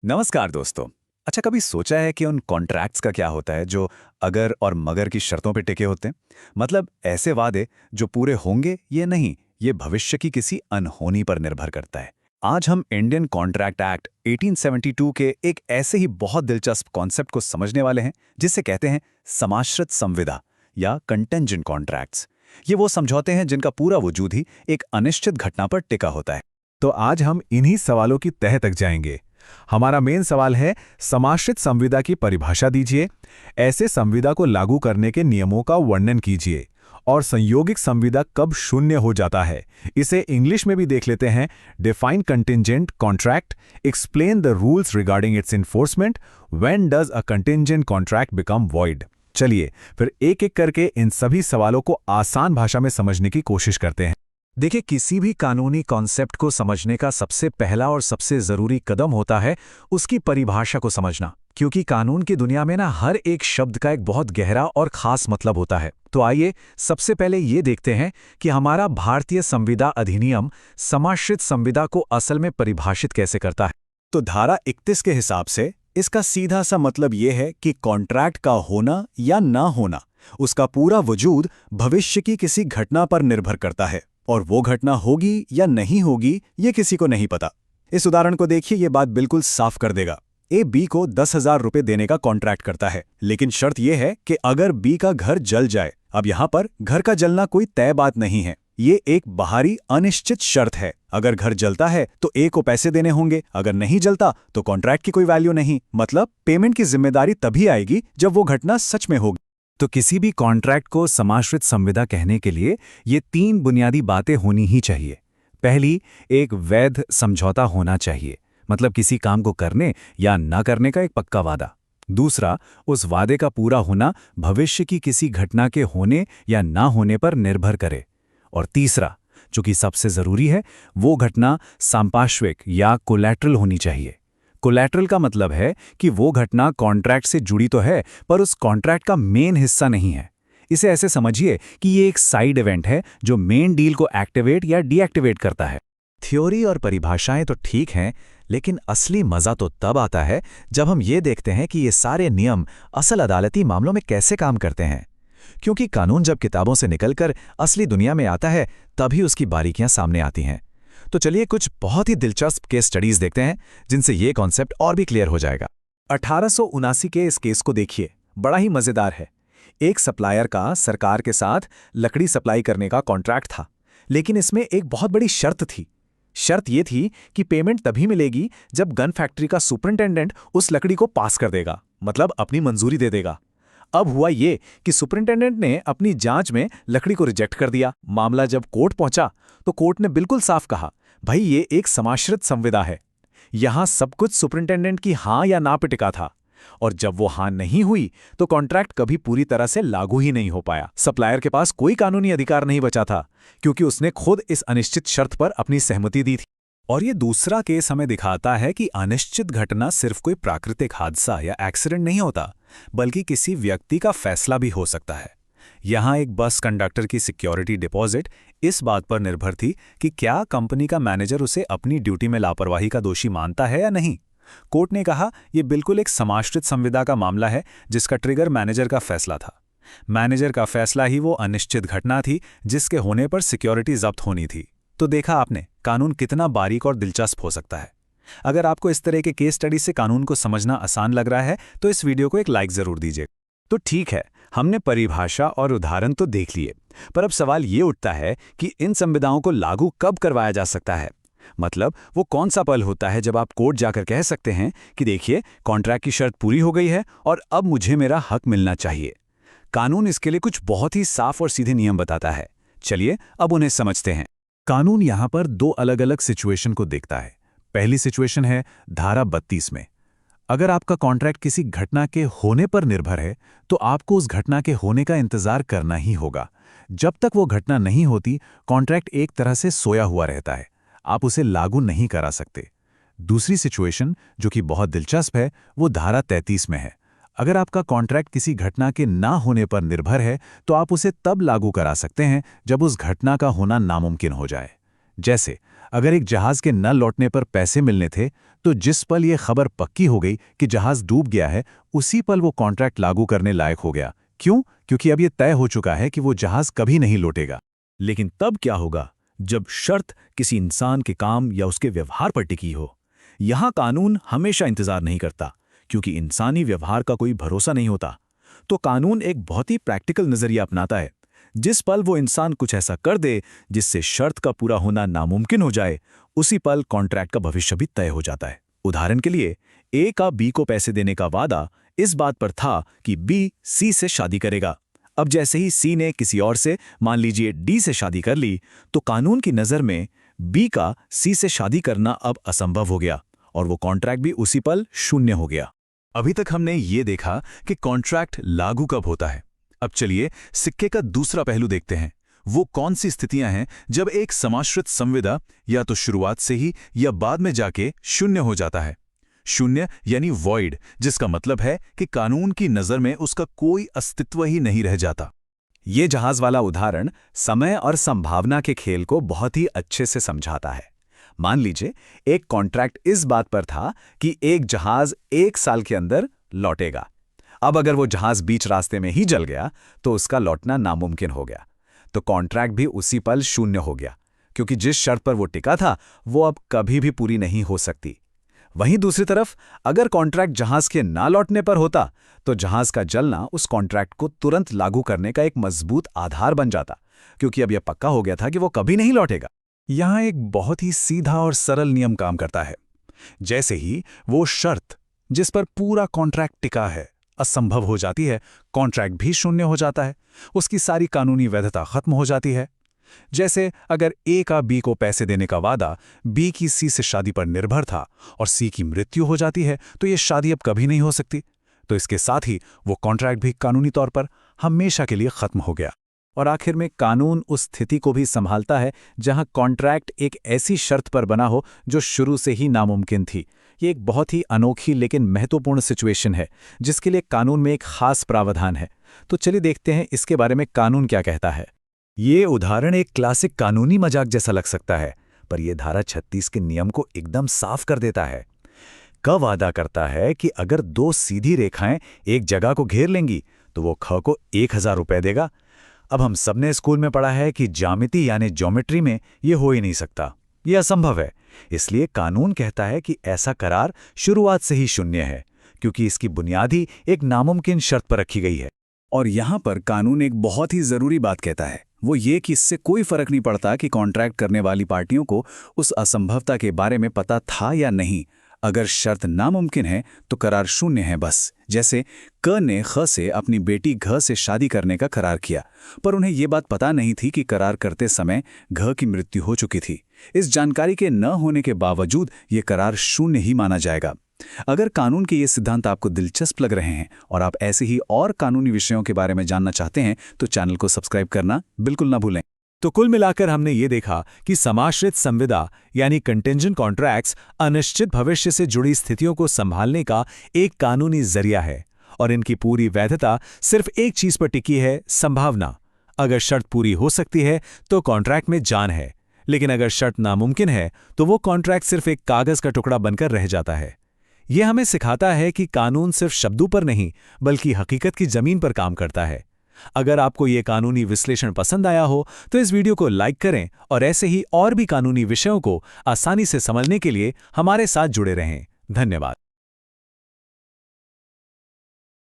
नमस्कार दोस्तों। अच्छा, कभी सोचा है कि उन कॉन्ट्रैक्ट्स का क्या होता है जो अगर और मगर की शर्तों पे टिके होते हैं? मतलब ऐसे वादे जो पूरे होंगे ये नहीं, ये भविष्य की किसी अनहोनी पर निर्भर करता है। आज हम इंडियन कॉन्ट्रैक्ट एक्ट 1872 के एक ऐसे ही बहुत दिलचस्प कॉन्सेप्ट को समझने वाले हैं जिसे कहते हैं समाश्रित संविदा या कंटेंजेंट कॉन्ट्रैक्ट्स। ये वो समझौते हैं जिनका पूरा वजूद ही एक अनिश्चित घटना पर टिका होता है। तो आज हम इन्हीं सवालों की तह तक जाएंगे। हमारा मेन सवाल है, समाश्रित संविदा की परिभाषा दीजिए, ऐसे संविदा को लागू करने के नियमों का वर्णन कीजिए, और संयोगिक संविदा कब शून्य हो जाता है इसे इंग्लिश में भी देख लेते हैं। Define contingent contract, explain the rules regarding it's enforcement, when does a contingent contract become void. चलिए फिर एक एक करके इन सभी सवालों को आसान भाषा में समझने की कोशिश करते हैं। देखिए, किसी भी कानूनी कॉन्सेप्ट को समझने का सबसे पहला और सबसे जरूरी कदम होता है उसकी परिभाषा को समझना, क्योंकि कानून की दुनिया में हर एक शब्द का एक बहुत गहरा और खास मतलब होता है। तो आइए सबसे पहले ये देखते हैं कि हमारा भारतीय संविदा अधिनियम समाश्रित संविदा को असल में परिभाषित कैसे करता है। तो धारा 31 के हिसाब से इसका सीधा सा मतलब यह है कि कॉन्ट्रैक्ट का होना या ना होना, उसका पूरा वजूद भविष्य की किसी घटना पर निर्भर करता है, और वो घटना होगी या नहीं होगी ये किसी को नहीं पता। इस उदाहरण को देखिए, ये बात बिल्कुल साफ कर देगा। ए बी को 10,000 रुपए देने का कॉन्ट्रैक्ट करता है, लेकिन शर्त यह है कि अगर बी का घर जल जाए। अब यहां पर घर का जलना कोई तय बात नहीं है, ये एक बाहरी अनिश्चित शर्त है। अगर घर जलता है तो ए को पैसे देने होंगे, अगर नहीं जलता तो कॉन्ट्रैक्ट की कोई वैल्यू नहीं। मतलब पेमेंट की जिम्मेदारी तभी आएगी जब वो घटना सच में होगी। तो किसी भी कॉन्ट्रैक्ट को समाश्रित संविदा कहने के लिए ये 3 बुनियादी बातें होनी ही चाहिए। पहली, एक वैध समझौता होना चाहिए, मतलब किसी काम को करने या न करने का एक पक्का वादा। दूसरा, उस वादे का पूरा होना भविष्य की किसी घटना के होने या ना होने पर निर्भर करे। और तीसरा, जो कि सबसे जरूरी है, वो घटना संपार्श्विक या कोलैटरल होनी चाहिए। कोलैटरल का मतलब है कि वो घटना कॉन्ट्रैक्ट से जुड़ी तो है, पर उस कॉन्ट्रैक्ट का मेन हिस्सा नहीं है। इसे ऐसे समझिए कि ये एक साइड इवेंट है जो मेन डील को एक्टिवेट या डीएक्टिवेट करता है। थ्योरी और परिभाषाएं तो ठीक हैं, लेकिन असली मजा तो तब आता है जब हम ये देखते हैं कि ये सारे नियम असल अदालती मामलों में कैसे काम करते हैं। क्योंकि कानून जब किताबों से निकलकर असली दुनिया में आता है, तभी उसकी बारीकियां सामने आती हैं। तो चलिए कुछ बहुत ही दिलचस्प केस स्टडीज देखते हैं जिनसे ये कॉन्सेप्ट और भी क्लियर हो जाएगा। 1879 के इस केस को देखिए, बड़ा ही मजेदार है। एक सप्लायर का सरकार के साथ लकड़ी सप्लाई करने का कॉन्ट्रैक्ट था, लेकिन इसमें एक बहुत बड़ी शर्त थी। शर्त यह थी कि पेमेंट तभी मिलेगी जब गन फैक्ट्री का सुपरिंटेंडेंट उस लकड़ी को पास कर देगा, मतलब अपनी मंजूरी दे देगा। अब हुआ ये कि सुपरिंटेंडेंट ने अपनी जांच में लकड़ी को रिजेक्ट कर दिया। मामला जब कोर्ट पहुंचा तो कोर्ट ने बिल्कुल साफ कहा, भाई ये एक समाश्रित संविदा है। यहां सब कुछ सुपरिंटेंडेंट की हां या ना पे टिका था, और जब वो हां नहीं हुई तो कॉन्ट्रैक्ट कभी पूरी तरह से लागू ही नहीं हो पाया। सप्लायर के पास कोई कानूनी अधिकार नहीं बचा था, क्योंकि उसने खुद इस अनिश्चित शर्त पर अपनी सहमति दी थी। और ये दूसरा केस हमें दिखाता है कि अनिश्चित घटना सिर्फ कोई प्राकृतिक हादसा या एक्सीडेंट नहीं होता, बल्कि किसी व्यक्ति का फैसला भी हो सकता है। यहाँ एक बस कंडक्टर की सिक्योरिटी डिपॉजिट इस बात पर निर्भर थी कि क्या कंपनी का मैनेजर उसे अपनी ड्यूटी में लापरवाही का दोषी मानता है या नहीं। कोर्ट ने कहा, यह बिल्कुल एक समाश्रित संविदा का मामला है जिसका ट्रिगर मैनेजर का फैसला था। मैनेजर का फैसला ही वो अनिश्चित घटना थी जिसके होने पर सिक्योरिटी जब्त होनी थी। तो देखा आपने, कानून कितना बारीक और दिलचस्प हो सकता है। अगर आपको इस तरह के केस स्टडी से कानून को समझना आसान लग रहा है तो इस वीडियो को एक लाइक जरूर दीजिए। तो ठीक है, हमने परिभाषा और उदाहरण तो देख लिए, पर अब सवाल ये उठता है कि इन संविदाओं को लागू कब करवाया जा सकता है। मतलब वो कौन सा पल होता है जब आप कोर्ट जाकर कह सकते हैं कि देखिए, कॉन्ट्रैक्ट की शर्त पूरी हो गई है और अब मुझे मेरा हक मिलना चाहिए। कानून इसके लिए कुछ बहुत ही साफ और सीधे नियम बताता है। चलिए अब उन्हें समझते हैं। कानून यहां पर 2 अलग-अलग सिचुएशन को देखता है। पहली सिचुएशन है धारा 32 में। अगर आपका कॉन्ट्रैक्ट किसी घटना के होने पर निर्भर है तो आपको उस घटना के होने का इंतजार करना ही होगा। जब तक वो घटना नहीं होती, कॉन्ट्रैक्ट एक तरह से सोया हुआ रहता है, आप उसे लागू नहीं करा सकते। दूसरी सिचुएशन, जो कि बहुत दिलचस्प है, वो धारा 33 में है। अगर आपका कॉन्ट्रैक्ट किसी घटना के ना होने पर निर्भर है तो आप उसे तब लागू करा सकते हैं जब उस घटना का होना नामुमकिन हो जाए। जैसे अगर एक जहाज के न लौटने पर पैसे मिलने थे, तो जिस पल यह खबर पक्की हो गई कि जहाज डूब गया है, उसी पल वो कॉन्ट्रैक्ट लागू करने लायक हो गया। क्यों? क्योंकि अब यह तय हो चुका है कि वो जहाज कभी नहीं लौटेगा। लेकिन तब क्या होगा जब शर्त किसी इंसान के काम या उसके व्यवहार पर टिकी हो? यहाँ कानून हमेशा इंतजार नहीं करता, क्योंकि इंसानी व्यवहार का कोई भरोसा नहीं होता। तो कानून एक बहुत ही प्रैक्टिकल नजरिया अपनाता है। जिस पल वो इंसान कुछ ऐसा कर दे जिससे शर्त का पूरा होना नामुमकिन हो जाए, उसी पल कॉन्ट्रैक्ट का भविष्य भी तय हो जाता है। उदाहरण के लिए, ए का बी को पैसे देने का वादा इस बात पर था कि बी सी से शादी करेगा। अब जैसे ही सी ने किसी और से, मान लीजिए डी से शादी कर ली, तो कानून की नज़र में बी का सी से शादी करना अब असंभव हो गया और वो कॉन्ट्रैक्ट भी उसी पल शून्य हो गया। अभी तक हमने ये देखा कि कॉन्ट्रैक्ट लागू कब होता है। अब चलिए सिक्के का दूसरा पहलू देखते हैं। वो कौन सी स्थितियां हैं जब एक समाश्रित संविदा या तो शुरुआत से ही या बाद में जाके शून्य हो जाता है। शून्य यानी वॉइड, जिसका मतलब है कि कानून की नज़र में उसका कोई अस्तित्व ही नहीं रह जाता। ये जहाज वाला उदाहरण समय और संभावना के खेल को बहुत ही अच्छे से समझाता है। मान लीजिए एक कॉन्ट्रैक्ट इस बात पर था कि एक जहाज 1 साल के अंदर लौटेगा। अब अगर वो जहाज बीच रास्ते में ही जल गया तो उसका लौटना नामुमकिन हो गया, तो कॉन्ट्रैक्ट भी उसी पल शून्य हो गया, क्योंकि जिस शर्त पर वो टिका था वो अब कभी भी पूरी नहीं हो सकती। वहीं दूसरी तरफ अगर कॉन्ट्रैक्ट जहाज के ना लौटने पर होता तो जहाज का जलना उस कॉन्ट्रैक्ट को तुरंत लागू करने का एक मजबूत आधार बन जाता, क्योंकि अब यह पक्का हो गया था कि वो कभी नहीं लौटेगा। यहाँ एक बहुत ही सीधा और सरल नियम काम करता है। जैसे ही वो शर्त जिस पर पूरा कॉन्ट्रैक्ट टिका है असंभव हो जाती है, कॉन्ट्रैक्ट भी शून्य हो जाता है, उसकी सारी कानूनी वैधता खत्म हो जाती है। जैसे अगर ए का बी को पैसे देने का वादा बी की सी से शादी पर निर्भर था और सी की मृत्यु हो जाती है, तो ये शादी अब कभी नहीं हो सकती। तो इसके साथ ही वो कॉन्ट्रैक्ट भी कानूनी तौर पर हमेशा के लिए खत्म हो गया। और आखिर में कानून उस स्थिति को भी संभालता है जहां कॉन्ट्रैक्ट एक ऐसी शर्त पर बना हो जो शुरू से ही नामुमकिन थी। ये एक बहुत ही अनोखी लेकिन महत्वपूर्ण सिचुएशन है जिसके लिए कानून में एक खास प्रावधान है। तो चलिए देखते हैं इसके बारे में कानून क्या कहता है। ये उदाहरण एक क्लासिक कानूनी मजाक जैसा लग सकता है, पर यह धारा 36 के नियम को एकदम साफ कर देता है। क वादा करता है कि अगर 2 सीधी रेखाएं एक जगह को घेर लेंगी तो वो ख को 1000 रुपए देगा। अब हम सबने स्कूल में पढ़ा है कि ज्यामिति यानी ज्योमेट्री में ये हो ही नहीं सकता, ये असंभव है। इसलिए कानून कहता है कि ऐसा करार शुरुआत से ही शून्य है, क्योंकि इसकी बुनियादी एक नामुमकिन शर्त पर रखी गई है। और यहाँ पर कानून एक बहुत ही ज़रूरी बात कहता है, वो ये कि इससे कोई फर्क नहीं पड़ता कि कॉन्ट्रैक्ट करने वाली पार्टियों को उस असंभवता के बारे में पता था या नहीं। अगर शर्त नामुमकिन है तो करार शून्य है बस। जैसे क ने ख से अपनी बेटी घ से शादी करने का करार किया, पर उन्हें ये बात पता नहीं थी कि करार करते समय घ की मृत्यु हो चुकी थी। इस जानकारी के न होने के बावजूद ये करार शून्य ही माना जाएगा। अगर कानून के ये सिद्धांत आपको दिलचस्प लग रहे हैं और आप ऐसे ही और कानूनी विषयों के बारे में जानना चाहते हैं तो चैनल को सब्सक्राइब करना बिल्कुल ना भूलें। तो कुल मिलाकर हमने ये देखा कि समाश्रित संविदा यानी कंटिंजेंट कॉन्ट्रैक्ट्स अनिश्चित भविष्य से जुड़ी स्थितियों को संभालने का एक कानूनी जरिया है और इनकी पूरी वैधता सिर्फ एक चीज पर टिकी है, संभावना। अगर शर्त पूरी हो सकती है तो कॉन्ट्रैक्ट में जान है, लेकिन अगर शर्त नामुमकिन है तो वो कॉन्ट्रैक्ट सिर्फ एक कागज का टुकड़ा बनकर रह जाता है। यह हमें सिखाता है कि कानून सिर्फ शब्दों पर नहीं बल्कि हकीकत की जमीन पर काम करता है। अगर आपको ये कानूनी विश्लेषण पसंद आया हो तो इस वीडियो को लाइक करें और ऐसे ही और भी कानूनी विषयों को आसानी से समझने के लिए हमारे साथ जुड़े रहें। धन्यवाद।